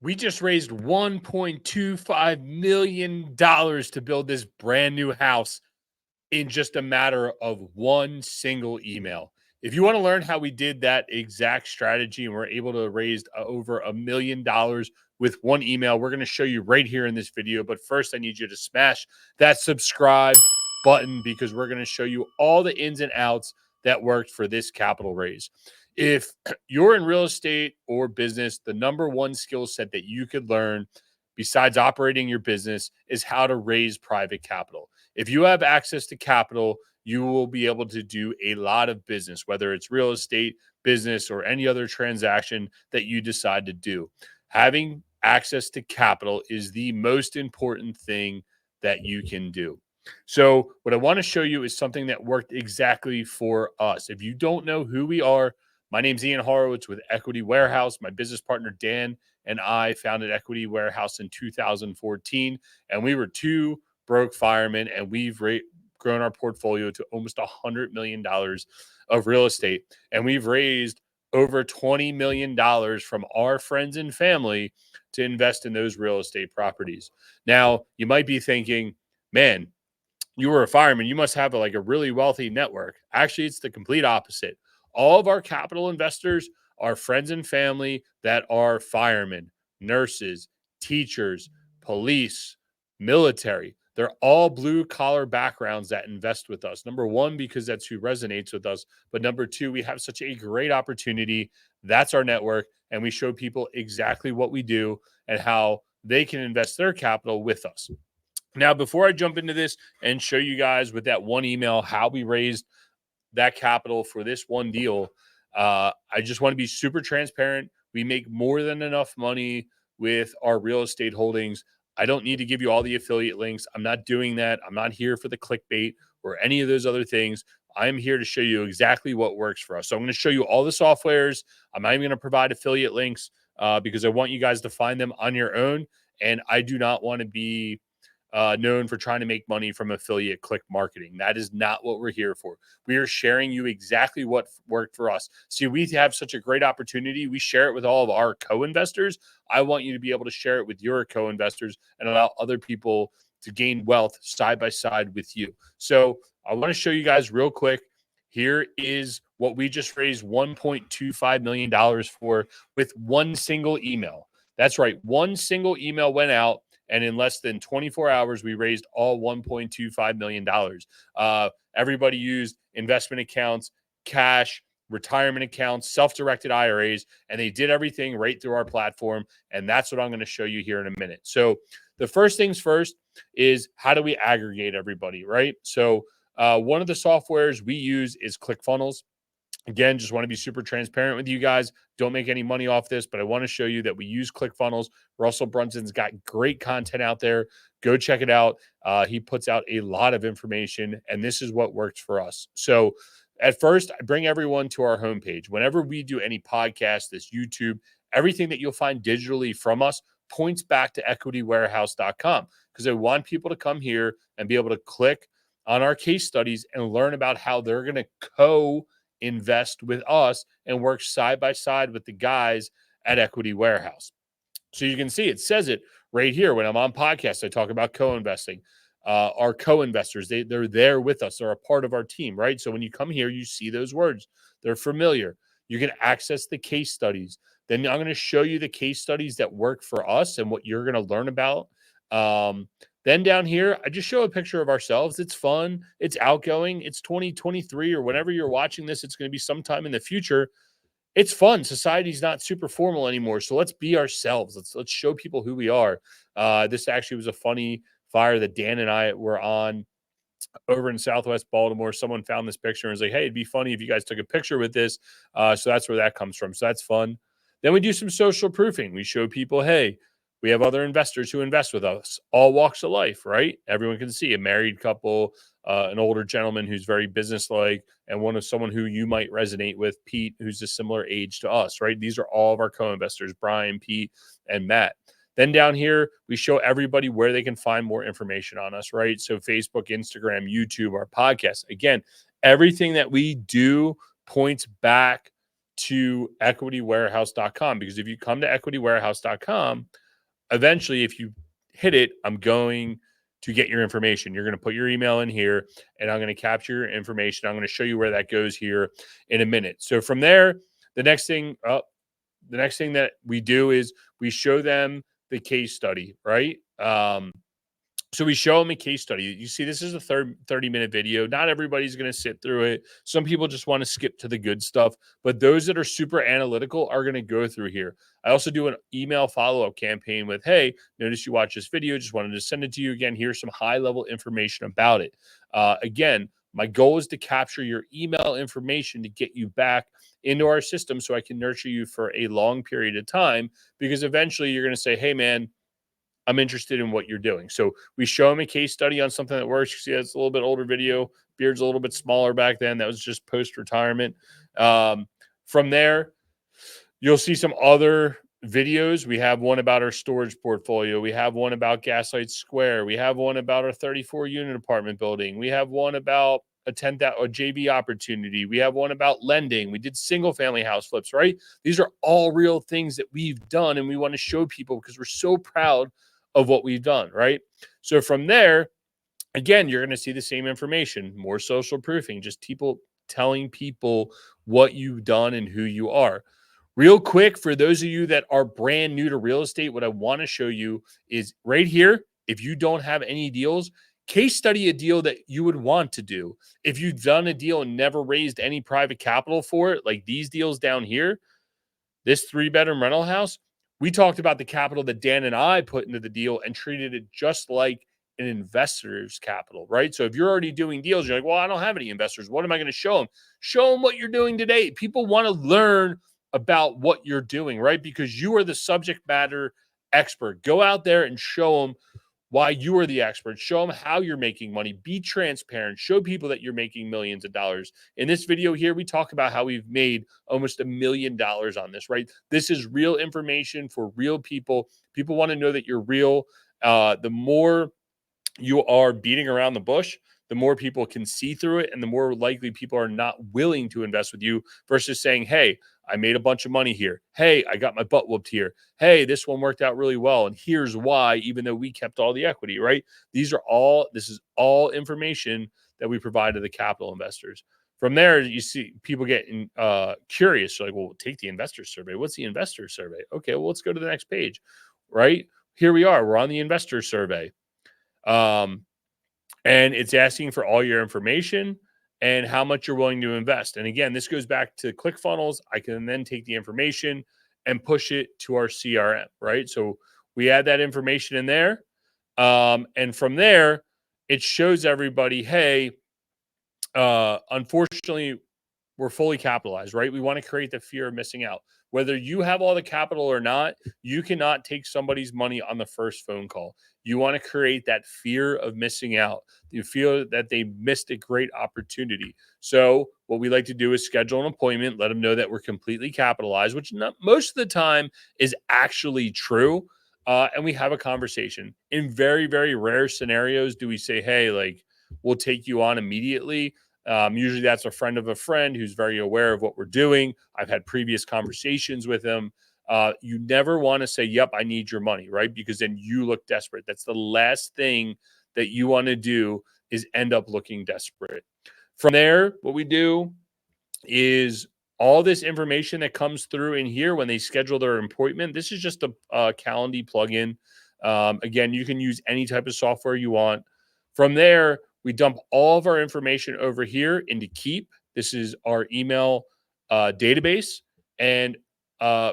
We just raised $1.25 million to build this brand new house in just a matter of one single email. If you want to learn how we did that exact strategy and we're able to raise over $1 million with one email, we're going to show you right here in this video. But first, I need you to smash that subscribe button because we're going to show you all the ins and outs that worked for this capital raise. If you're in real estate or business, the number one skill set that you could learn besides operating your business is how to raise private capital. If you have access to capital, you will be able to do a lot of business, whether it's real estate, business, or any other transaction that you decide to do. Having access to capital is the most important thing that you can do. So, what I want to show you is something that worked exactly for us. If you don't know who we are, my name's Ian Horowitz with Equity Warehouse. My business partner, Dan, and I founded Equity Warehouse in 2014, and we were two broke firemen, and we've grown our portfolio to almost $100 million of real estate, and we've raised over $20 million from our friends and family to invest in those real estate properties. Now, you might be thinking, man, you were a fireman, you must have a really wealthy network. Actually, it's the complete opposite. All of our capital investors are friends and family that are firemen, nurses, teachers, police, military. They're all blue collar backgrounds that invest with us. Number one, because that's who resonates with us. But number two, we have such a great opportunity. That's our network. And we show people exactly what we do and how they can invest their capital with us. Now, before I jump into this and show you guys with that one email how we raised that capital for this one deal, I just want to be super transparent. We make more than enough money with our real estate holdings. I don't need to give you all the affiliate links. I'm not doing that. I'm not here for the clickbait or any of those other things. I'm here to show you exactly what works for us. So I'm going to show you all the softwares. I'm not even going to provide affiliate links because I want you guys to find them on your own. And I do not want to be known for trying to make money from affiliate click marketing. That is not what we're here for. We are sharing you exactly what worked for us. See, we have such a great opportunity. We share it with all of our co-investors. I want you to be able to share it with your co-investors and allow other people to gain wealth side by side with you. So I want to show you guys real quick. Here is what we just raised $1.25 million for with one single email. That's right. One single email went out. And in less than 24 hours, we raised all $1.25 million. Everybody used investment accounts, cash, retirement accounts, self-directed IRAs, and they did everything right through our platform. And that's what I'm going to show you here in a minute. So the first things first is how do we aggregate everybody, right? So one of the softwares we use is ClickFunnels. Again, just want to be super transparent with you guys. Don't make any money off this, but I want to show you that we use ClickFunnels. Russell Brunson's got great content out there. Go check it out. He puts out a lot of information, and this is what works for us. So at first, I bring everyone to our homepage. Whenever we do any podcast, this YouTube, everything that you'll find digitally from us points back to equitywarehouse.com because I want people to come here and be able to click on our case studies and learn about how they're going to invest with us and work side by side with the guys at Equity Warehouse. So you can see it says it right here. When I'm on podcasts, I talk about co-investing. Our co-investors, they're there with us. They're a part of our team, right? So when you come here, you see those words. They're familiar. You can access the case studies. Then I'm going to show you the case studies that work for us and what you're going to learn about. Then down here, I just show a picture of ourselves. It's fun. It's outgoing. It's 2023 or whenever you're watching this, it's going to be sometime in the future. It's fun. Society's not super formal anymore. So let's be ourselves. Let's show people who we are. This actually was a funny fire that Dan and I were on over in Southwest Baltimore. Someone found this picture and was like, hey, it'd be funny if you guys took a picture with this. So that's where that comes from. So that's fun. Then we do some social proofing. We show people, hey, we have other investors who invest with us, all walks of life, right? Everyone can see a married couple, an older gentleman who's very businesslike, and someone who you might resonate with, Pete, who's a similar age to us, right? These are all of our co-investors, Brian, Pete, and Matt. Then down here, we show everybody where they can find more information on us, right? So Facebook, Instagram, YouTube, our podcast. Again, everything that we do points back to equitywarehouse.com, because if you come to equitywarehouse.com, eventually, if you hit it, I'm going to get your information. You're going to put your email in here, and I'm going to capture your information. I'm going to show you where that goes here in a minute. So from there, the next thing, that we do is we show them the case study, right? So we show them a case study. You see, this is a 30-minute video. Not everybody's going to sit through it. Some people just want to skip to the good stuff, but those that are super analytical are going to go through here. I also do an email follow-up campaign with, hey, notice you watched this video. Just wanted to send it to you again. Here's some high-level information about it. Again, my goal is to capture your email information to get you back into our system so I can nurture you for a long period of time, because eventually you're going to say, hey, man, I'm interested in what you're doing. So we show them a case study on something that works. You see, it's a little bit older video. Beard's a little bit smaller back then. That was just post-retirement. From there, you'll see some other videos. We have one about our storage portfolio. We have one about Gaslight Square. We have one about our 34-unit apartment building. We have one about a 10,000 JV opportunity. We have one about lending. We did single-family house flips, right? These are all real things that we've done, and we want to show people because we're so proud of what we've done, right? So from there, again, you're going to see the same information, more social proofing, just people telling people what you've done and who you are. Real quick, for those of you that are brand new to real estate, what I want to show you is right here. If you don't have any deals, case study a deal that you would want to do. If you've done a deal and never raised any private capital for it, like these deals down here, this 3-bedroom rental house, we talked about the capital that Dan and I put into the deal and treated it just like an investor's capital, right? So if you're already doing deals, you're like, well, I don't have any investors. What am I going to show them? Show them what you're doing today. People want to learn about what you're doing, right? Because you are the subject matter expert. Go out there and show them why you are the expert. Show them how you're making money. Be transparent. Show people that you're making millions of dollars. In this video here, we talk about how we've made almost $1 million on this, right? This is real information for real people. People want to know that you're real. The more you are beating around the bush, the more people can see through it, and the more likely people are not willing to invest with you versus saying, hey, I made a bunch of money here. Hey, I got my butt whooped here. Hey, this one worked out really well. And here's why, even though we kept all the equity, right? This is all information that we provide to the capital investors. From there, you see people getting curious. Like, well, take the investor survey. What's the investor survey? Okay, well, let's go to the next page, right? Here we are. We're on the investor survey. And it's asking for all your information and how much you're willing to invest. And again, this goes back to ClickFunnels. I can then take the information and push it to our CRM, right? So we add that information in there. And from there, it shows everybody, hey, unfortunately, we're fully capitalized, right? We want to create the fear of missing out. Whether you have all the capital or not, you cannot take somebody's money on the first phone call. You want to create that fear of missing out. You feel that they missed a great opportunity. So what we like to do is schedule an appointment, let them know that we're completely capitalized, which most of the time is actually true. And we have a conversation. In very, very rare scenarios, do we say, hey, like, we'll take you on immediately. Usually that's a friend of a friend who's very aware of what we're doing. I've had previous conversations with him. You never want to say, yep, I need your money, right? Because then you look desperate. That's the last thing that you want to do, is end up looking desperate. From there, what we do is all this information that comes through in here when they schedule their appointment. This is just a Calendly plugin. Again, you can use any type of software you want. From there, we dump all of our information over here into Keep. This is our email database. And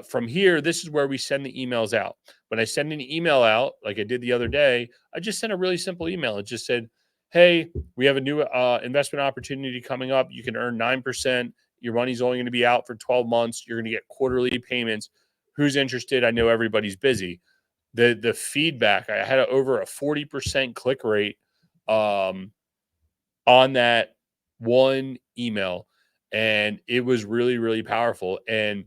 from here, this is where we send the emails out. When I send an email out, like I did the other day, I just sent a really simple email. It just said, hey, we have a new investment opportunity coming up. You can earn 9%. Your money's only going to be out for 12 months. You're going to get quarterly payments. Who's interested? I know everybody's busy. The feedback, I had over a 40% click rate on that one email, and it was really, really powerful. And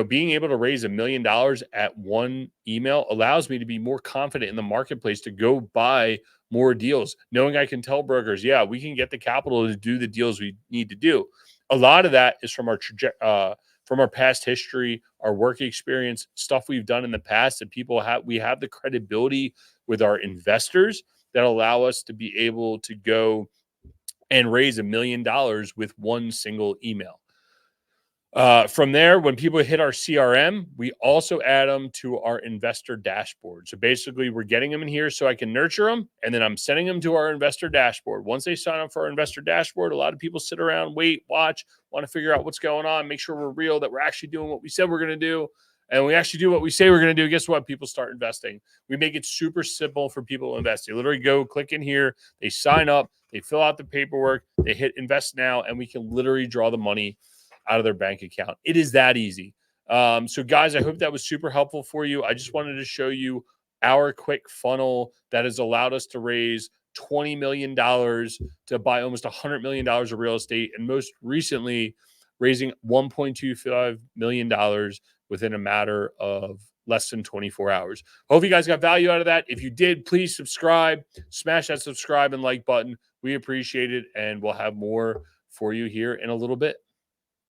being able to raise $1 million at one email allows me to be more confident in the marketplace to go buy more deals, knowing I can tell brokers, yeah, we can get the capital to do the deals we need to do. A lot of that is from our from our past history, our work experience, stuff we've done in the past, that we have the credibility with our investors that allow us to be able to go and raise $1 million with one single email. From there, when people hit our CRM, we also add them to our investor dashboard. So basically, we're getting them in here so I can nurture them, and then I'm sending them to our investor dashboard. Once they sign up for our investor dashboard, a lot of people sit around, wait, watch, want to figure out what's going on, make sure we're real, that we're actually doing what we said we're going to do. And we actually do what we say we're going to do. Guess what? People start investing. We make it super simple for people to invest. They literally go click in here, they sign up, they fill out the paperwork, they hit invest now, and we can literally draw the money out of their bank account. It is that easy. So guys, I hope that was super helpful for you. I just wanted to show you our quick funnel that has allowed us to raise $20 million to buy almost $100 million of real estate. And most recently, raising $1.25 million within a matter of less than 24 hours. Hope you guys got value out of that. If you did, please subscribe, smash that subscribe and like button. We appreciate it. And we'll have more for you here in a little bit.